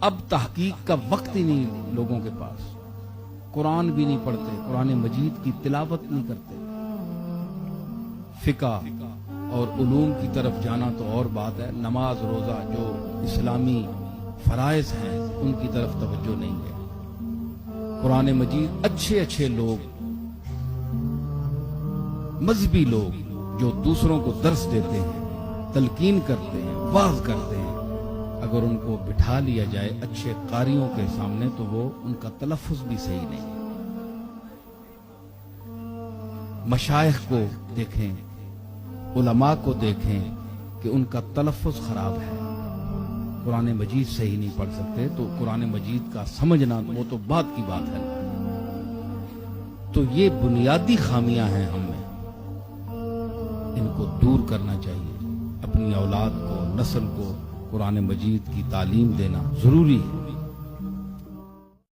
اب تحقیق کا وقت ہی نہیں لوگوں کے پاس، قرآن بھی نہیں پڑھتے، قرآن مجید کی تلاوت نہیں کرتے، فقہ اور علوم کی طرف جانا تو اور بات ہے، نماز روزہ جو اسلامی فرائض ہیں ان کی طرف توجہ نہیں ہے۔ قرآن مجید اچھے لوگ، مذہبی لوگ جو دوسروں کو درس دیتے ہیں، تلقین کرتے ہیں، واعظ کرتے ہیں، اگر ان کو بٹھا لیا جائے اچھے قاریوں کے سامنے تو وہ ان کا تلفظ بھی صحیح نہیں۔ مشائخ کو دیکھیں، علماء کو دیکھیں کہ ان کا تلفظ خراب ہے، قرآن مجید صحیح نہیں پڑھ سکتے، تو قرآن مجید کا سمجھنا وہ تو بات کی بات ہے۔ تو یہ بنیادی خامیاں ہیں ہم میں، ان کو دور کرنا چاہیے۔ اپنی اولاد کو، نسل کو قرآن مجید کی تعلیم دینا ضروری ہے۔